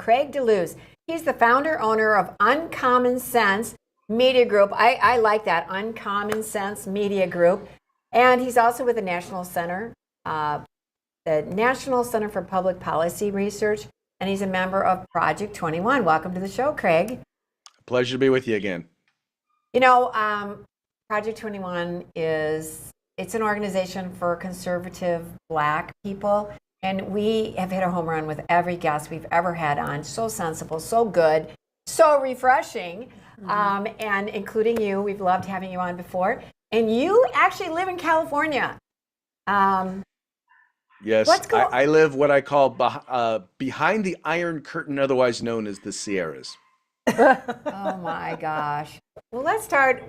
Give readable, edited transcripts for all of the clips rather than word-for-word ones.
Craig DeLuz. He's the founder, owner of Uncommon Sense Media Group. I like that, Uncommon Sense Media Group. And he's also with the National Center for Public Policy Research, and he's a member of Project 21. Welcome to the show, Craig. Pleasure to be with you again. You know, Project 21 it's an organization for conservative Black people, and we have hit a home run with every guest we've ever had on. So sensible, so good, so refreshing, and including you. We've loved having you on before. And you actually live in California. Yes, I live what I call behind the Iron Curtain, otherwise known as the Sierras. Oh my gosh. Well, let's start,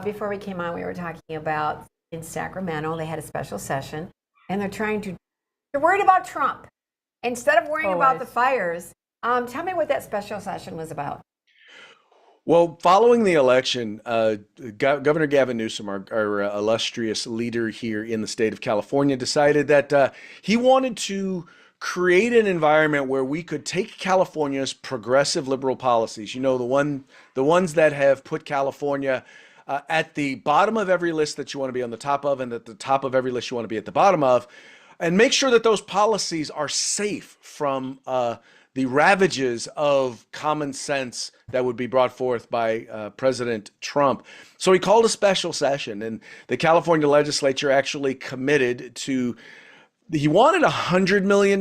before we came on, we were talking about in Sacramento, they had a special session, and they're worried about Trump. Instead of worrying about the fires, tell me what that special session was about. Well, following the election, Governor Gavin Newsom, our illustrious leader here in the state of California, decided that he wanted to create an environment where we could take California's progressive liberal policies, you know, the ones that have put California at the bottom of every list that you want to be on the top of, and at the top of every list you want to be at the bottom of, and make sure that those policies are safe from the ravages of common sense that would be brought forth by President Trump. So he called a special session, and the California legislature actually committed to, he wanted $100 million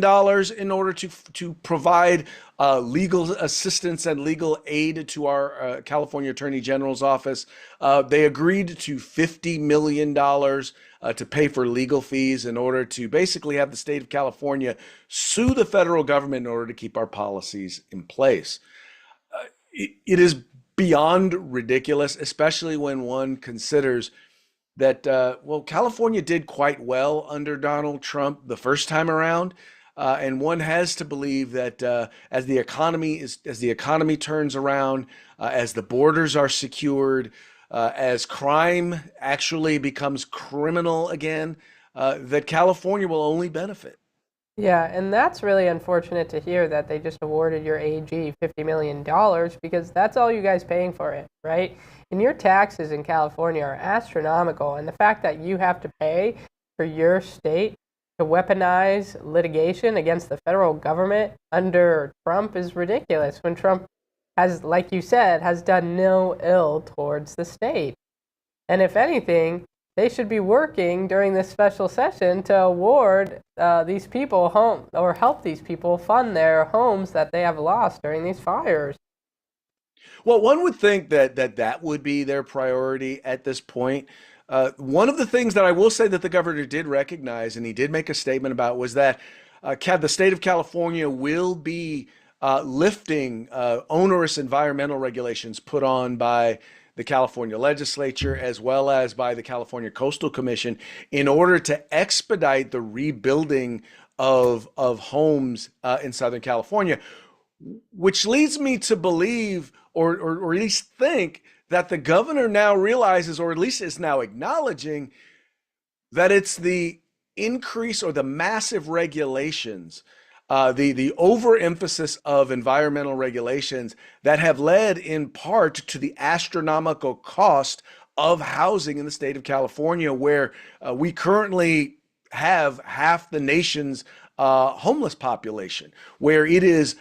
in order to provide legal assistance and legal aid to our California Attorney General's office. They agreed to $50 million to pay for legal fees in order to basically have the state of California sue the federal government in order to keep our policies in place. It is beyond ridiculous, especially when one considers that, California did quite well under Donald Trump the first time around. And one has to believe that as the economy turns around, as the borders are secured, as crime actually becomes criminal again, that California will only benefit. Yeah, and that's really unfortunate to hear that they just awarded your AG $50 million, because that's all you guys paying for it, right? And your taxes in California are astronomical, and the fact that you have to pay for your state to weaponize litigation against the federal government under Trump is ridiculous, when Trump has, like you said, has done no ill towards the state. And if anything, they should be working during this special session to award these people home, or help these people fund their homes that they have lost during these fires. Well, one would think that would be their priority at this point. One of the things that I will say that the governor did recognize, and he did make a statement about, was that the state of California will be lifting onerous environmental regulations put on by the California legislature, as well as by the California Coastal Commission, in order to expedite the rebuilding of homes in Southern California, which leads me to believe, or at least think, that the governor now realizes, or at least is now acknowledging, that it's the increase or the massive regulations, the overemphasis of environmental regulations that have led in part to the astronomical cost of housing in the state of California, where we currently have half the nation's homeless population, where it is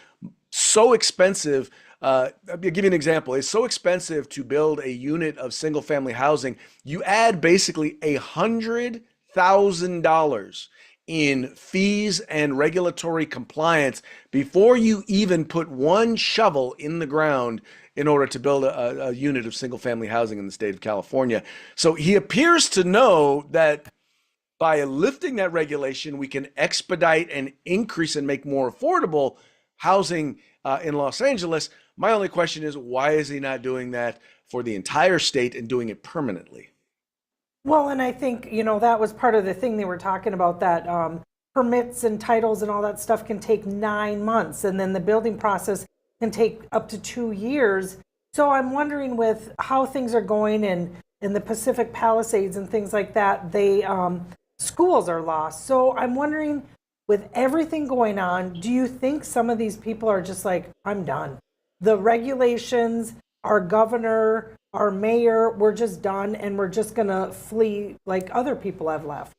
so expensive. I'll give you an example. It's so expensive to build a unit of single family housing. You add basically $100,000 in fees and regulatory compliance before you even put one shovel in the ground in order to build a unit of single family housing in the state of California. So he appears to know that by lifting that regulation, we can expedite and increase and make more affordable housing in Los Angeles. My only question is, why is he not doing that for the entire state and doing it permanently? Well, and I think, that was part of the thing they were talking about, that permits and titles and all that stuff can take 9 months, and then the building process can take up to 2 years. So I'm wondering, with how things are going in the Pacific Palisades and things like that, schools are lost. So I'm wondering, with everything going on, do you think some of these people are just like, I'm done? The regulations, our governor, our mayor, we're just done and we're just going to flee like other people have left.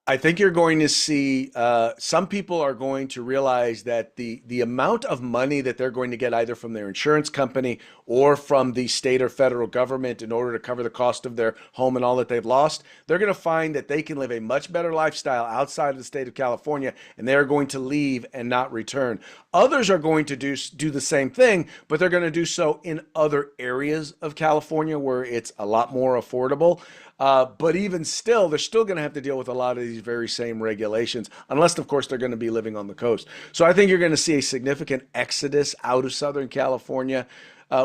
I think you're going to see some people are going to realize that the amount of money that they're going to get either from their insurance company or from the state or federal government in order to cover the cost of their home and all that they've lost, they're going to find that they can live a much better lifestyle outside of the state of California, and they're going to leave and not return. Others are going to do the same thing, but they're going to do so in other areas of California where it's a lot more affordable. But even still, they're still going to have to deal with a lot of these very same regulations, unless, of course, they're going to be living on the coast. So I think you're going to see a significant exodus out of Southern California,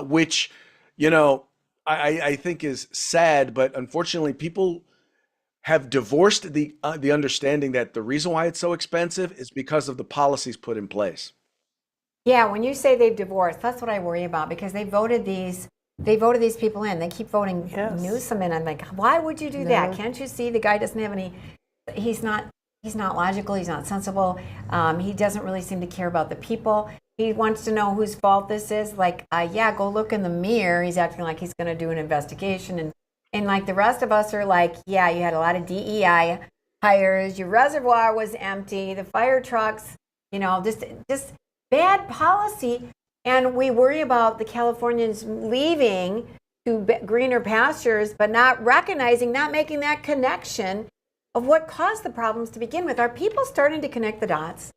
which, I think is sad. But unfortunately, people have divorced the understanding that the reason why it's so expensive is because of the policies put in place. Yeah, when you say they've divorced, that's what I worry about, because they voted these people in. They keep voting Newsom in. I'm like, why would you do that? Can't you see the guy doesn't have any? He's not logical. He's not sensible. He doesn't really seem to care about the people. He wants to know whose fault this is. Like, yeah, go look in the mirror. He's acting like he's going to do an investigation, and like the rest of us are like, yeah, you had a lot of DEI hires. Your reservoir was empty. The fire trucks, just bad policy. And we worry about the Californians leaving to greener pastures, but not recognizing, not making that connection of what caused the problems to begin with. Are people starting to connect the dots?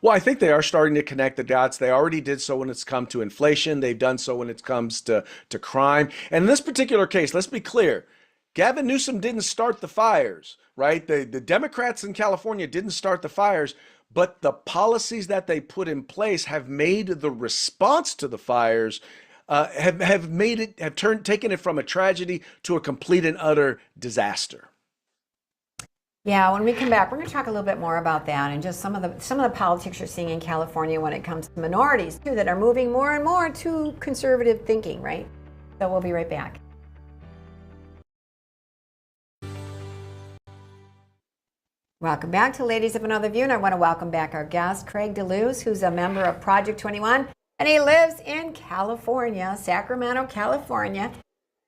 Well, I think they are starting to connect the dots. They already did so when it's come to inflation. They've done so when it comes to crime. And in this particular case, let's be clear, Gavin Newsom didn't start the fires, right? The Democrats in California didn't start the fires. But the policies that they put in place have made the response to the fires taken it from a tragedy to a complete and utter disaster. Yeah, when we come back, we're going to talk a little bit more about that and just some of the politics you're seeing in California when it comes to minorities too, that are moving more and more to conservative thinking, right? So we'll be right back. Welcome back to Ladies of Another View, and I want to welcome back our guest, Craig DeLuz, who's a member of Project 21, and he lives in California, Sacramento, California.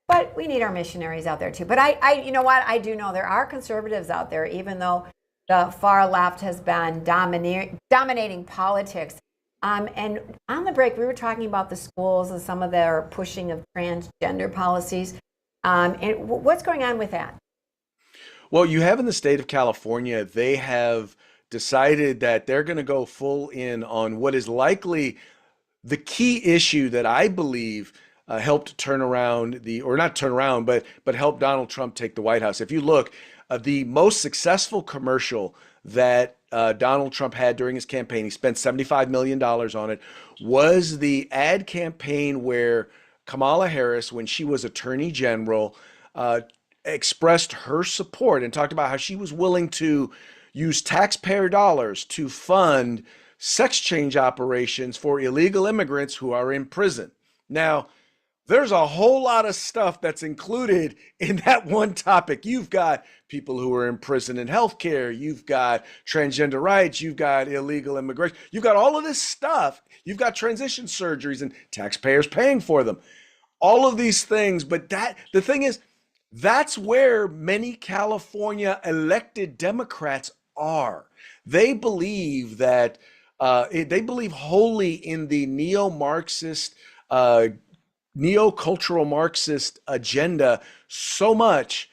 But we need our missionaries out there too. But you know what? I do know there are conservatives out there, even though the far left has been dominating politics. And on the break, we were talking about the schools and some of their pushing of transgender policies. And what's going on with that? Well, you have in the state of California, they have decided that they're going to go full in on what is likely the key issue that I believe helped turn around but helped Donald Trump take the White House. If you look, the most successful commercial that Donald Trump had during his campaign, he spent $75 million on it, was the ad campaign where Kamala Harris, when she was Attorney General, expressed her support and talked about how she was willing to use taxpayer dollars to fund sex change operations for illegal immigrants who are in prison. Now, there's a whole lot of stuff that's included in that one topic. You've got people who are in prison in healthcare. You've got transgender rights. You've got illegal immigration. You've got all of this stuff. You've got transition surgeries and taxpayers paying for them. All of these things. But the thing is, that's where many California elected Democrats are. They believe that they believe wholly in the neo-Marxist, neo-cultural Marxist agenda so much.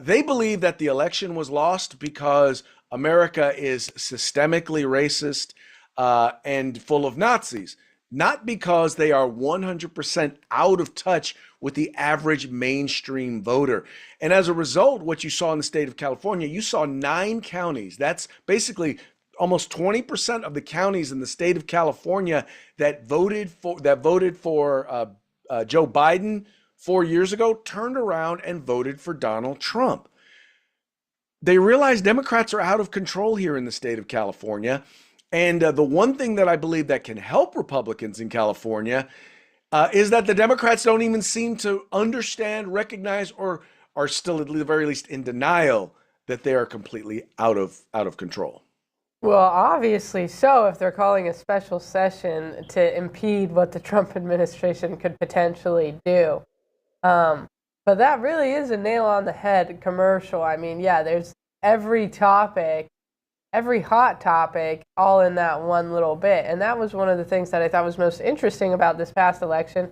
They believe that the election was lost because America is systemically racist and full of Nazis, not because they are 100% out of touch with the average mainstream voter. And as a result, what you saw in the state of California, you saw 9 counties. That's basically almost 20% of the counties in the state of California that voted for Joe Biden 4 years ago turned around and voted for Donald Trump. They realize Democrats are out of control here in the state of California. And the one thing that I believe that can help Republicans in California is that the Democrats don't even seem to understand, recognize, or are still at the very least in denial that they are completely out of control. Well, obviously so, if they're calling a special session to impede what the Trump administration could potentially do. Um, but that really is a nail on the head commercial. I mean, yeah, there's every topic, every hot topic, all in that one little bit. And that was one of the things that I thought was most interesting about this past election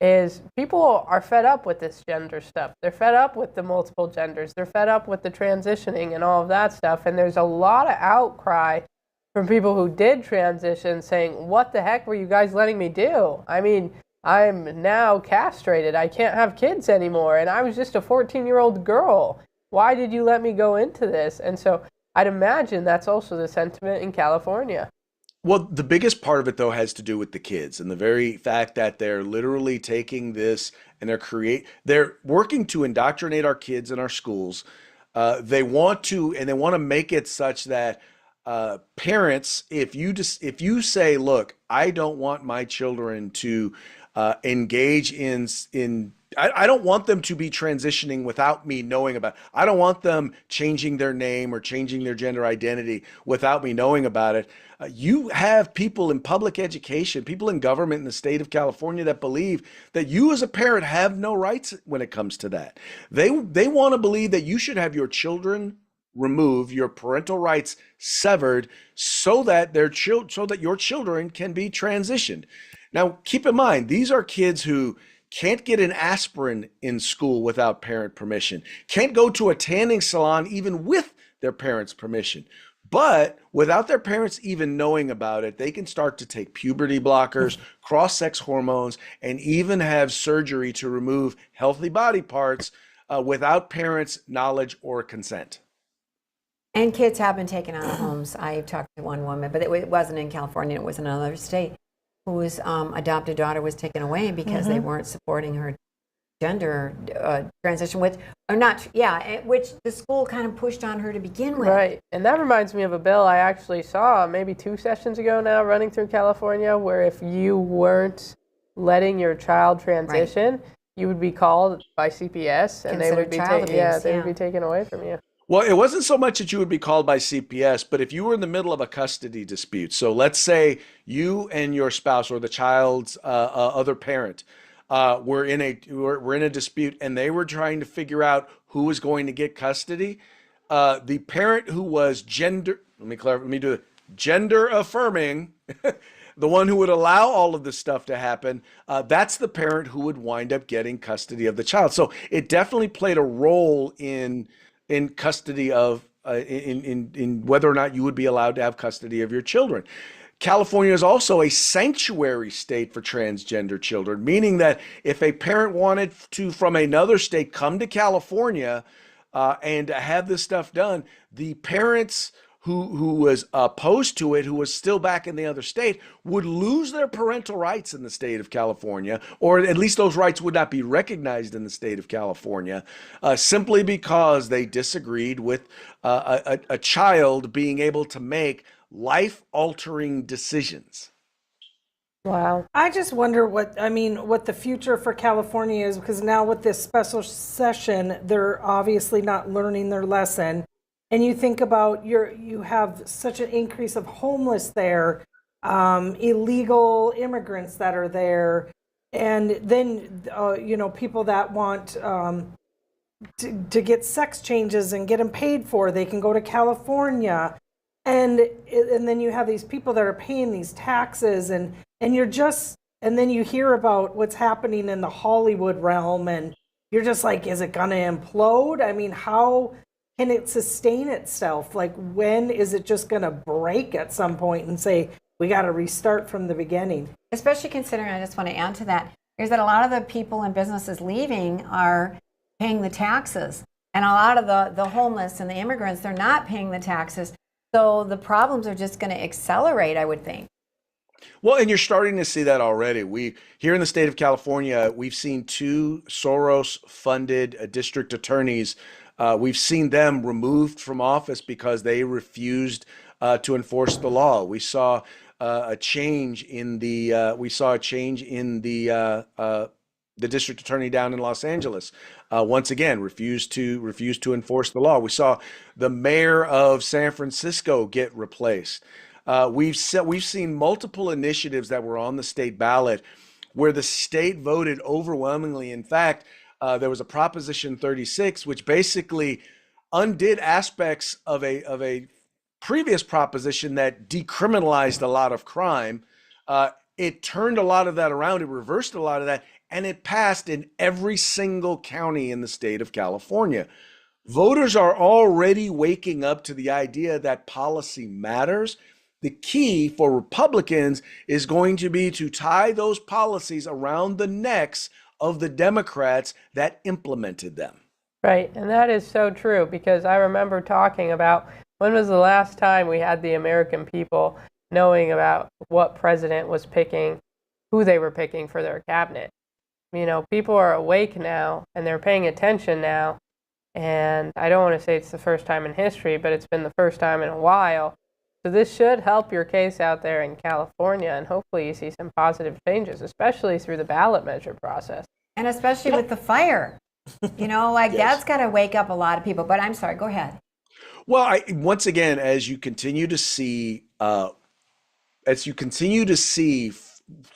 is people are fed up with this gender stuff. They're fed up with the multiple genders. They're fed up with the transitioning and all of that stuff. And there's a lot of outcry from people who did transition saying, what the heck were you guys letting me do? I mean, I'm now castrated. I can't have kids anymore. And I was just a 14-year-old girl. Why did you let me go into this? And so I'd imagine that's also the sentiment in California. Well, the biggest part of it though has to do with the kids and the very fact that they're literally taking this and they're working to indoctrinate our kids in our schools. They want to, and they want to make it such that parents, if you say, look, I don't want my children to engage in I don't want them to be transitioning without me knowing about it. I don't want them changing their name or changing their gender identity without me knowing about it. You have people in public education, people in government in the state of California that believe that you as a parent have no rights when it comes to that. They want to believe that you should have your children remove your parental rights severed so that so that your children can be transitioned. Now, keep in mind, these are kids who can't get an aspirin in school without parent permission, can't go to a tanning salon even with their parents' permission. But without their parents even knowing about it, they can start to take puberty blockers, cross-sex hormones, and even have surgery to remove healthy body parts without parents' knowledge or consent. And kids have been taken out of homes. I talked to one woman, but it wasn't in California, it was in another state, whose adopted daughter was taken away because they weren't supporting her gender transition, which the school kind of pushed on her to begin with. Right. And that reminds me of a bill I actually saw maybe 2 sessions ago now running through California where if you weren't letting your child transition, you would be called by CPS and they would be would be taken away from you. Well, it wasn't so much that you would be called by CPS, but if you were in the middle of a custody dispute, so let's say you and your spouse or the child's other parent were in a dispute and they were trying to figure out who was going to get custody, the parent who was gender affirming, the one who would allow all of this stuff to happen, that's the parent who would wind up getting custody of the child. So it definitely played a role in custody of in whether or not you would be allowed to have custody of your children. California is also a sanctuary state for transgender children, meaning that if a parent wanted to from another state come to California and have this stuff done, the parents who was opposed to it, who was still back in the other state, would lose their parental rights in the state of California, or at least those rights would not be recognized in the state of California, simply because they disagreed with a child being able to make life-altering decisions. Wow. I just wonder what the future for California is, because now with this special session, they're obviously not learning their lesson. And you think about you have such an increase of homeless there, illegal immigrants that are there, and then people that want to get sex changes and get them paid for, they can go to California, and then you have these people that are paying these taxes, and then you hear about what's happening in the Hollywood realm, and you're just like, is it gonna implode? I mean, how can it sustain itself? Like, when is it just going to break at some point and say, we got to restart from the beginning? Especially considering, I just want to add to that, is that a lot of the people and businesses leaving are paying the taxes. And a lot of the homeless and the immigrants, they're not paying the taxes. So the problems are just going to accelerate, I would think. Well, and you're starting to see that already. Here in the state of California, we've seen 2 Soros-funded district attorneys. We've seen them removed from office because they refused to enforce the law. We saw a change in the the district attorney down in Los Angeles, once again, refused to enforce the law. We saw the mayor of San Francisco get replaced. We've seen multiple initiatives that were on the state ballot where the state voted overwhelmingly. In fact, there was a Proposition 36, which basically undid aspects of a previous proposition that decriminalized a lot of crime. It turned a lot of that around. It reversed a lot of that, and it passed in every single county in the state of California. Voters are already waking up to the idea that policy matters. The key for Republicans is going to be to tie those policies around the necks of the Democrats that implemented them. Right, and that is so true, because I remember talking about when was the last time we had the American people knowing about what president was picking, who they were picking for their cabinet. You know, people are awake now, and they're paying attention now, and I don't want to say it's the first time in history, but it's been the first time in a while. So this should help your case out there in California, and hopefully you see some positive changes, especially through the ballot measure process. And especially with the fire. You know, like Yes. that's got to wake up a lot of people. But I'm sorry, go ahead. Well, once again, as you continue to see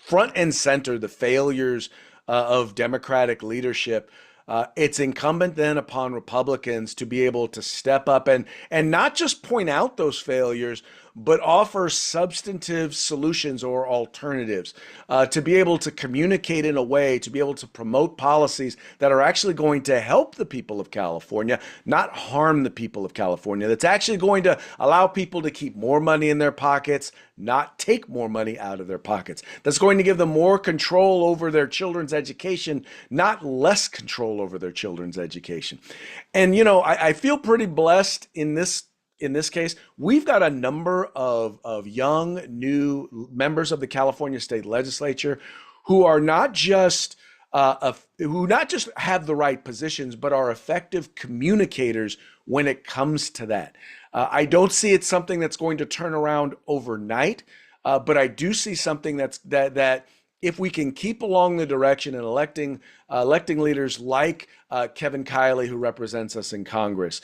front and center the failures of Democratic leadership, it's incumbent then upon Republicans to be able to step up and not just point out those failures, but offer substantive solutions or alternatives, to be able to communicate in a way, to be able to promote policies that are actually going to help the people of California, not harm the people of California, that's actually going to allow people to keep more money in their pockets, not take more money out of their pockets, that's going to give them more control over their children's education, not less control over their children's education. And, you know, I feel pretty blessed in this case. We've got a number of young, new members of the California State Legislature who are not just have the right positions, but are effective communicators when it comes to that. I don't see it something that's going to turn around overnight, but I do see something that if we can keep along the direction and electing leaders like Kevin Kiley, who represents us in Congress,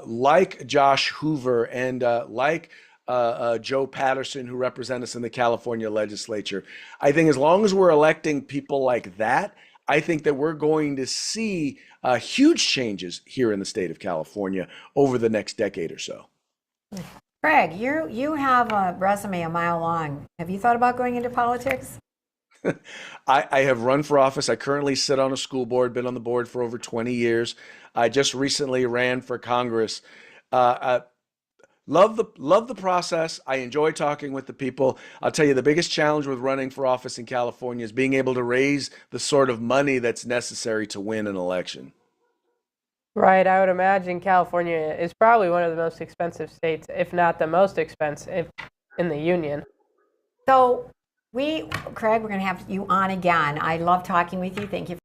like Josh Hoover, and like Joe Patterson, who represent us in the California legislature, I think as long as we're electing people like that, I think that we're going to see huge changes here in the state of California over the next decade or so. Craig, you have a resume a mile long. Have you thought about going into politics? I have run for office. I currently sit on a school board, been on the board for over 20 years. I just recently ran for Congress. I love the process. I enjoy talking with the people. I'll tell you, the biggest challenge with running for office in California is being able to raise the sort of money that's necessary to win an election. Right, I would imagine California is probably one of the most expensive states, if not the most expensive in the union. So Craig, we're going to have you on again. I love talking with you. Thank you